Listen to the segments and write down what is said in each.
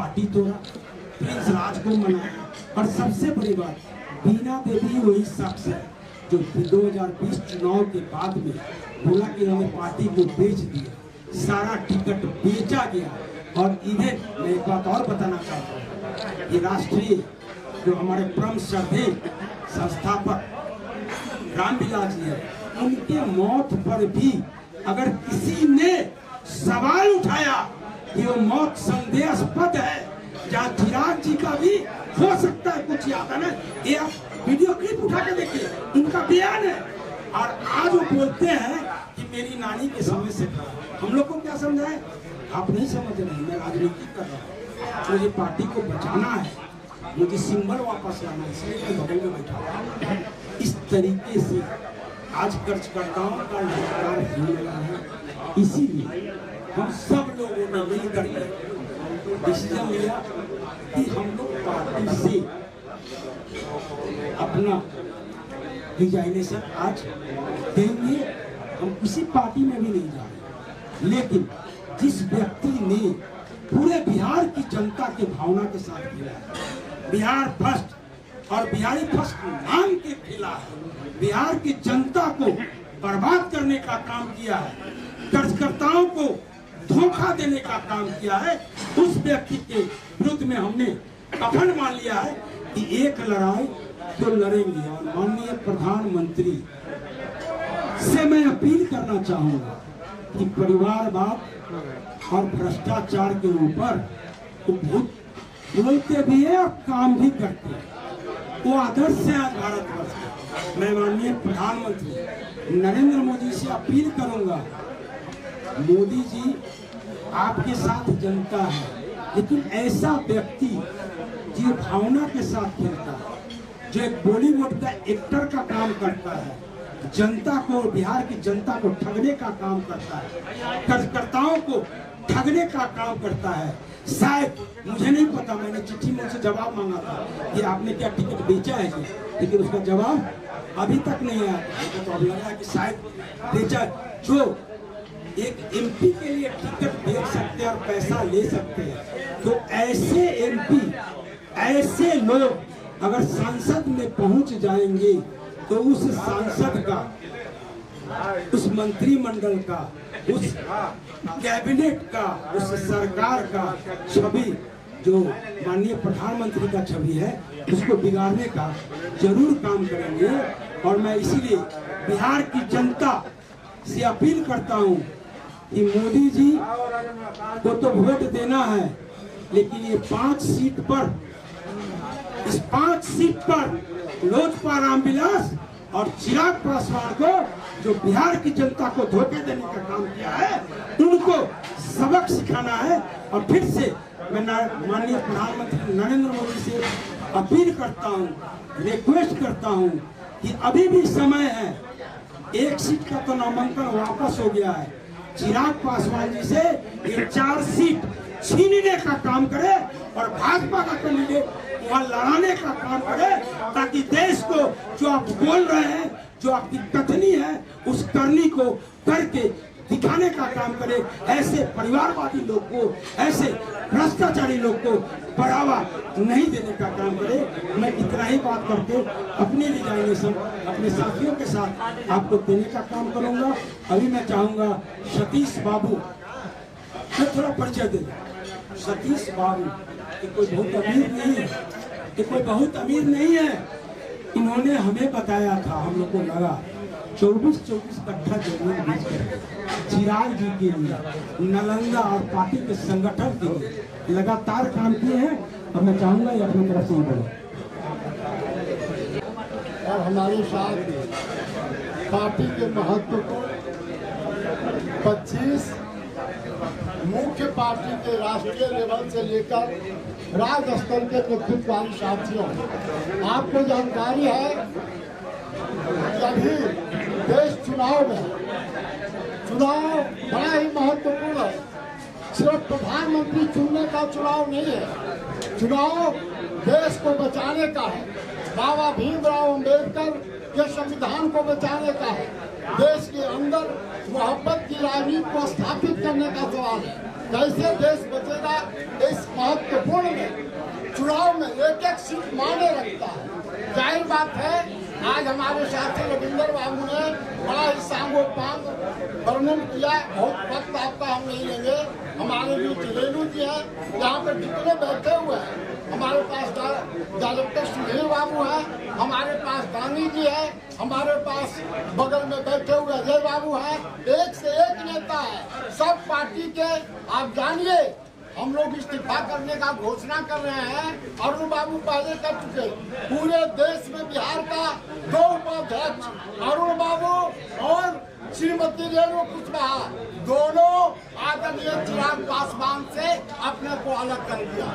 Party तोड़ा, Prince राज को मनाया। और सबसे बड़ी बात, बीना देवी वही शख्स है जो 2020 चुनाव के बाद में बोला कि हमें पार्टी को बेच दिया, सारा टिकट बेचा गया। और इन्हें मैं एक बात और बताना चाहता हूँ, ये राष्ट्रीय जो हमारे परम श्रद्धेय संस्थापक रामविलास जी है, उनके मौत पर भी अगर किसी ने सवाल उठाया कि वो मौत संदेहास्पद है, जहाँ चिराग जी का भी हो सकता है कुछ याद है ना, ये आप वीडियो क्लिप उठा के देखिए, उनका बयान है। और आज वो बोलते हैं कि मेरी नानी के समय से था। हम लोग को क्या समझा है, आप नहीं समझ रहे, मैं राजनीति कर रहा हूँ, मुझे पार्टी को बचाना है, मुझे सिंबल वापस लाना है, इसलिए मैं बगल में बैठा हूँ। इस तरीके से आज कर्जकर्ताओं का ललकार होने लगा है। इसीलिए हम सब लोगों ने मिलकर डिसीजन लिया कि हम लोग पार्टी से अपना रिजाइनेशन आज देंगे। हम किसी पार्टी में भी नहीं जा रहे, लेकिन जिस व्यक्ति ने पूरे बिहार की जनता के भावना के साथ खेला है, बिहार फर्स्ट और बिहारी फर्स्ट नाम के खेला है, बिहार की जनता को बर्बाद करने का काम किया है, कर्जकर्ताओं को धोखा देने का काम किया है, उस व्यक्ति के विरुद्ध में हमने कफन मान लिया है कि एक लड़ाई तो लड़ेंगे। और माननीय प्रधानमंत्री से मैं अपील करना चाहूंगा कि परिवारवाद और भ्रष्टाचार के ऊपर वो बहुत बोलते भी है और काम भी करते हैं। वो आदर्श से आज भारतवर्ष का मैं माननीय प्रधानमंत्री नरेंद्र मोदी से अपील करूंगा, मोदी जी आपके साथ जनता है, लेकिन ऐसा व्यक्ति जो भावना के साथ खेलता है, जो एक बॉलीवुड का एक्टर का काम करता है, जनता को, बिहार की जनता को ठगने का काम करता है, कर्जकर्ताओं को ठगने का काम करता है। शायद मुझे नहीं पता, मैंने चिट्ठी में उनसे जवाब मांगा था कि आपने क्या टिकट बेचा है, लेकिन उसका जवाब अभी तक नहीं आया। तो अब लग रहा है कि शायद बेचा। जो एक एमपी के लिए टिकट बेच सकते हैं और पैसा ले सकते हैं, तो ऐसे एमपी, ऐसे लोग अगर संसद में पहुंच जाएंगे तो उस सांसद का, उस मंत्रिमंडल का, उस कैबिनेट का, उस सरकार का छवि जो माननीय प्रधानमंत्री का छवि है, उसको बिगाड़ने का जरूर काम करेंगे। और मैं इसीलिए बिहार की जनता से अपील करता हूं कि मोदी जी को तो वोट देना है, लेकिन ये 5 सीट पर, इस 5 सीट पर लोजपा रामविलास और चिराग पासवान को, जो बिहार की जनता को धोखे देने का काम किया है, उनको सबक सिखाना है। और फिर से मैं माननीय प्रधानमंत्री नरेंद्र मोदी से अपील करता हूं, रिक्वेस्ट करता हूं कि अभी भी समय है। 1 सीट का तो नामांकन वापस हो गया है, चिराग पासवान जी से ये 4 सीट छीनने का काम करे और भाजपा का कैंडिडेट वहाँ लड़ाने का काम करे, ताकि देश को जो आप बोल रहे हैं, जो आपकी कथनी है, उस करनी को करके दिखाने का काम करे। ऐसे परिवारवादी लोग को, ऐसे भ्रष्टाचारी लोग को बढ़ावा नहीं देने का काम करे। मैं इतना ही बात करके अपनी रिजाइनेशन अपने साथियों के साथ आपको देने का काम करूंगा। अभी मैं चाहूंगा सतीश बाबू, मैं थोड़ा परिचय दे। सतीश बाबू कोई बहुत अमीर नहीं है, ये कोई बहुत अमीर नहीं है। इन्होंने हमें बताया था, हम लोग को लगा 24 कट्ठा जमीन बेच कर चिराग जी के लिए, नालंदा और पार्टी के संगठन के लिए लगातार काम किए हैं। और मैं चाहूंगा ये अपनी तरफ से ही बोले। और हमारे साथ पार्टी के महत्व को 25 मुख्य पार्टी के राष्ट्रीय लेवल से लेकर राज्य स्तर के नेतृत्ववादी साथियों, आपको जानकारी है कि अभी देश चुनाव में, चुनाव बड़ा ही महत्वपूर्ण है। सिर्फ प्रधानमंत्री चुनने का चुनाव नहीं है, चुनाव देश को बचाने का है, बाबा भीमराव अंबेडकर के संविधान को बचाने का है, देश के अंदर मोहब्बत की राजनीति को स्थापित करने का सवाल है। कैसे देश बचेगा इस महत्वपूर्ण में चुनाव में एक एक सीट माने रखता है। जाहिर बात है आज हमारे साथी रविंदर बाबू ने बड़ा ही सांगोपांग वर्णन किया। बहुत वक्त आपका हम नहीं लेंगे। हमारे बीच रेणु जी है, यहाँ पर जितने बैठे हुए हैं, हमारे पास डायरेक्टर सुधीर बाबू है, हमारे पास दानी जी है, हमारे पास बगल में बैठे हुए अजय बाबू है। एक से एक नेता है सब पार्टी के। आप जानिए हम लोग इस्तीफा करने का घोषणा कर रहे हैं। अरुण बाबू पहले कर चुके। पूरे देश में बिहार का 2 उपाध्यक्ष अरुण बाबू और श्रीमती रेणु कुशवाहा दोनों आदरणीय चिराग पासवान से अपने को अलग कर दिया।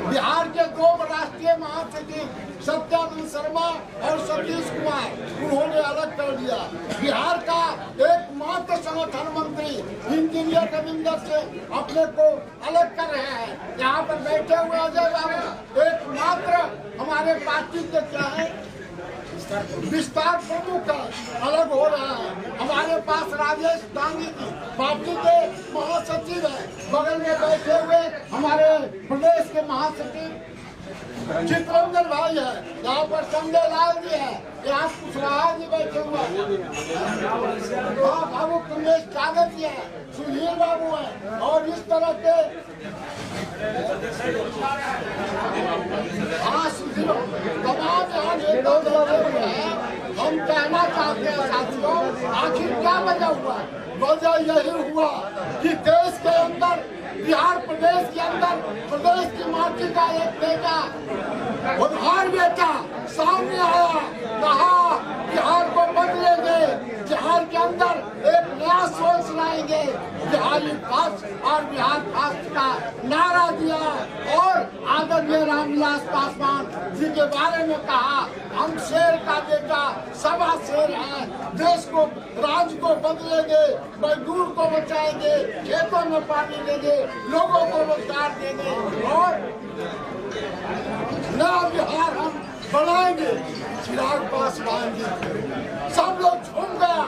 बिहार के 2 राष्ट्रीय महासचिव सत्यानंद शर्मा और सतीश कुमार उन्होंने अलग कर दिया। बिहार का एकमात्र संगठन मंत्री इंजीनियर रविंदर से अपने को अलग कर रहे हैं। यहाँ पर बैठे हुए अजय बाबू एकमात्र हमारे पार्टी के क्या है विस्तार प्रमुख है, अलग हो रहा है। हमारे पास राजेश दांगी पार्टी के महासचिव है, बगल में बैठे हुए हमारे प्रदेश के महासचिव चित्रंजन भाई है, यहाँ पर संजय लाल जी है, यहाँ कुशवाहा जी बैठे हुए हाँ बाबू कमलेश कागज जी है, सुधीर बाबू है और इस तरह के हाँ सुधीर तमाम यहाँ नेता बैठे हुए हैं। हम कहना चाहते हैं साथियों, आखिर क्या वजह हुआ? वजह यही हुआ कि देश के अंदर बिहार प्रदेश के अंदर प्रदेश की माटी का एक बेटा उधार बेटा सामने आया, कहा बिहार को बदलेंगे, बिहार के अंदर एक नया सोच लाएंगे, बिहारी फर्स्ट और बिहार फर्स्ट का नारा दिया और आदरणीय रामविलास पासवान जी के बारे में कहा हम शेर का बेटा सवा शेर है, देश को राज्य को बदलेंगे, मजदूर को बचाएंगे, खेतों में पानी देंगे, लोगों को रोजगार देंगे और नया बिहार हम बनाएंगे। चिराग पासवान जी सब लोग झूम गया,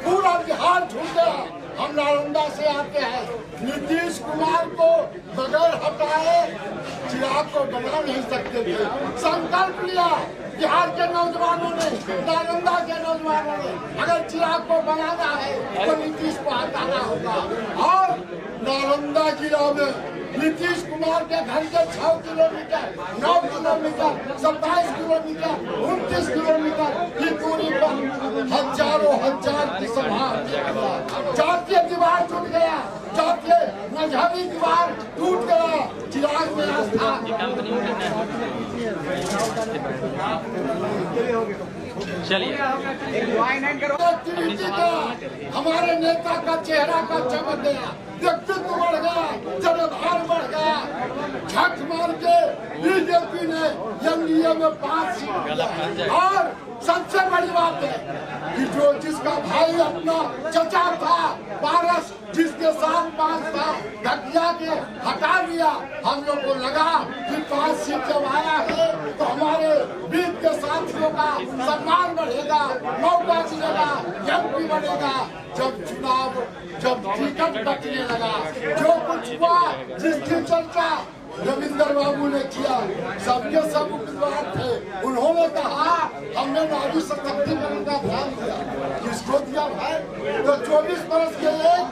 पूरा बिहार झूम गया। हम नालंदा से आते हैं, नीतीश कुमार को बगैर हटाए चिराग को बना नहीं सकते थे। संकल्प लिया बिहार के नौजवानों ने, नालंदा के नौजवानों ने, अगर चिराग को बनाना है तो नीतीश को हटाना होगा। और नालंदा जिला में नीतीश कुमार के घर के 6 किलोमीटर, 9 किलोमीटर, 27 किलोमीटर, 29 किलोमीटर की दूरी पर हजारों हजार की सभा। जातीय दीवार टूट गया, जातीय मजहबी दीवार टूट गया। चिराग में आस्था चलिए हमारे नेता का चेहरा का चमक गया, व्यक्तित्व बढ़ गया, जनाधार बढ़ गया। झक मार के बीजेपी ने एनडीए में 5 सीट दिया। और सबसे बड़ी बात है कि जो जिसका भाई अपना चचा था पारस, जिसके साथ 5 था, घटिया के हटा दिया। हम लोग को लगा कि 5 सीट जब आया है तो हमारे बीच के साथियों का सम्मान बढ़ेगा, मौका मिलेगा, एमपी बढ़ेगा। जब टिकट बचने लगा, जो कुछ हुआ, जिसकी चर्चा रविंदर बाबू ने किया, सबके सब उम्मीदवार थे। उन्होंने कहा हमने नारी सशक्तिकरण का ध्यान दिया, किसको दिया भाई? तो 24 बरस के एक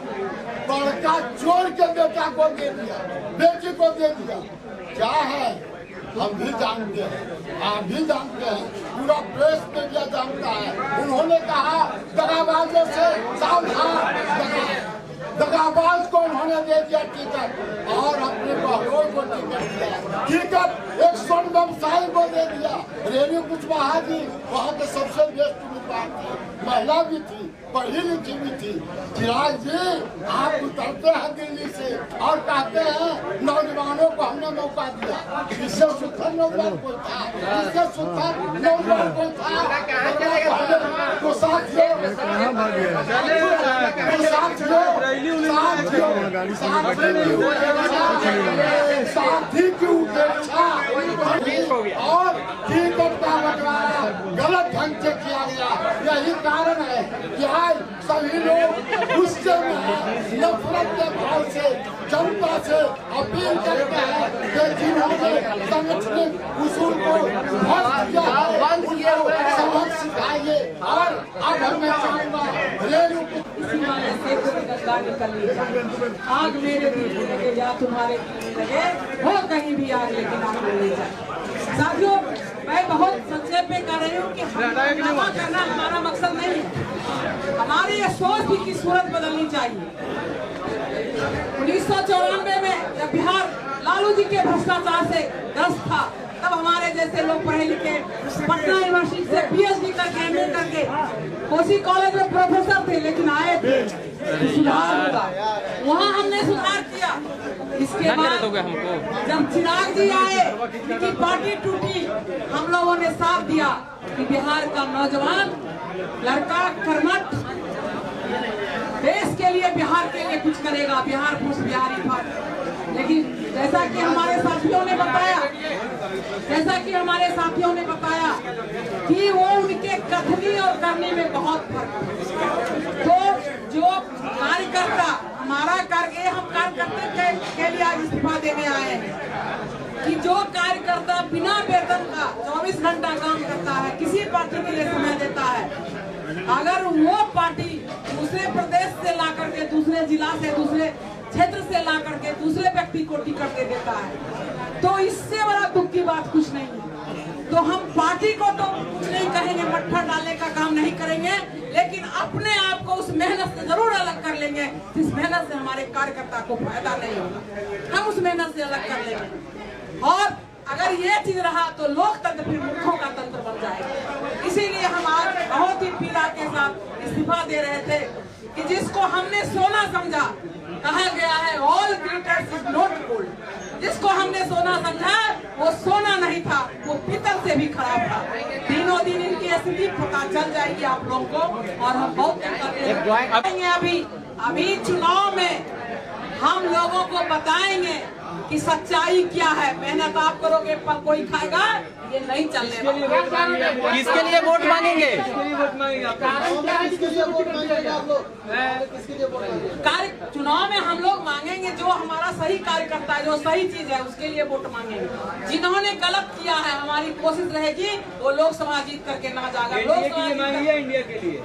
बड़का चोर के बेटा को दे दिया, बेटी को दे दिया। क्या है हम भी जानते हैं, आप भी जानते हैं, पूरा प्रेस मीडिया जानता है। उन्होंने कहा दगाबाजों से सावधान। दगाबाज को उन्होंने दे दिया टिकट और अपने बहनों को टिकट दिया। टिकट एक स्वर्ण व्यवसायी को दे दिया। रेणु कुशवाहा जी वहाँ के सबसे बेस्ट उम्मीदवार थी, महिला भी थी, पढ़ी लिखी भी थी। चिराग जी आप उतरते हैं दिल्ली से और कहते हैं नौजवानों को हमने मौका दिया। इससे सुथर नौजवान कोई था, इससे सुथर नौजवान कोई था तो साथी की उपेक्षा और टिकट का बंटवारा गलत ढंग से किया गया। यही कारण है कि आज सभी लोग गुस्से में हैं, नफरत नम्र भाव से जनता से अपील करते हैं कि जिन्होंने संगठनिक उसूल को ध्वस्त किया है सबक सिखाइए। और अब हमें चाहूंगा रेलू इसी वाले से कोई गद्दारी कर ली जाए। आग मेरे दिल में लगे या तुम्हारे दिल में लगे, हो कहीं भी आग लेकिन आग में ले जाए। साथियों, मैं बहुत संक्षेप में कर रही हूँ कि हंगामा करना हमारा मकसद नहीं है। हमारी ये सोच भी की सूरत बदलनी चाहिए। 1994 में जब बिहार लालू जी के भ्रष्टाचार से ग्रस्त था, तब हमारे जैसे लोग पढ़े लिखे पटना यूनिवर्सिटी से PhD करके MA करके कोसी कॉलेज में प्रोफेसर थे, लेकिन आए थे सुधार होगा, वहाँ हमने सुधार किया। इसके बाद जब चिराग जी आए, उनकी पार्टी टूटी, हम लोगों ने साथ दिया कि बिहार का नौजवान लड़का कर्मठ देश के लिए, बिहार के लिए कुछ करेगा, बिहार खुश बिहारी था। लेकिन जैसा कि हमारे साथियों ने बताया कि वो उनके कथनी और करने में बहुत फर्क है। तो जो कार्यकर्ता हमारा करके हम कार्यकर्ता के लिए आज इस्तीफा देने आए हैं कि जो कार्यकर्ता बिना वेतन का 24 घंटा काम करता है, किसी पार्टी के लिए समय देता है, अगर वो पार्टी दूसरे प्रदेश से ला करके, दूसरे जिला से, दूसरे क्षेत्र से ला करके दूसरे व्यक्ति को टिकट दे देता है, तो इससे बड़ा दुख की बात कुछ नहीं है। तो हम पार्टी को तो कुछ नहीं कहेंगे, मट्ठा डालने का काम नहीं करेंगे, लेकिन अपने आप को उस मेहनत से जरूर अलग कर लेंगे जिस मेहनत से हमारे कार्यकर्ता को फायदा नहीं होगा। हम उस मेहनत से अलग कर लेंगे। और अगर ये चीज रहा तो लोकतंत्र फिर मूर्खों का तंत्र बन जाएगा। इसीलिए हम आज बहुत ही पीड़ा के साथ इस्तीफा दे रहे थे कि जिसको हमने सोना समझा, कहा गया है all glitters is not gold, जिसको हमने सोना समझा वो सोना नहीं था, वो पीतल से भी खराब था। दिनों दिन इनकी स्थिति पता चल जाएगी आप लोगों को। और हम बहुत अभी चुनाव में हम लोगों को बताएंगे कि सच्चाई क्या है। मेहनत आप करोगे पर कोई खाएगा, ये नहीं चलने वाला। किसके लिए वोट मांगेंगे? चुनाव में हम लोग मांगेंगे जो हमारा सही कार्यकर्ता है, जो सही चीज है, उसके लिए वोट मांगेंगे। जिन्होंने गलत किया है, हमारी कोशिश रहेगी वो लोकसभा जीत करके ना जाएगा। इंडिया के लिए मांगिए, इंडिया के लिए।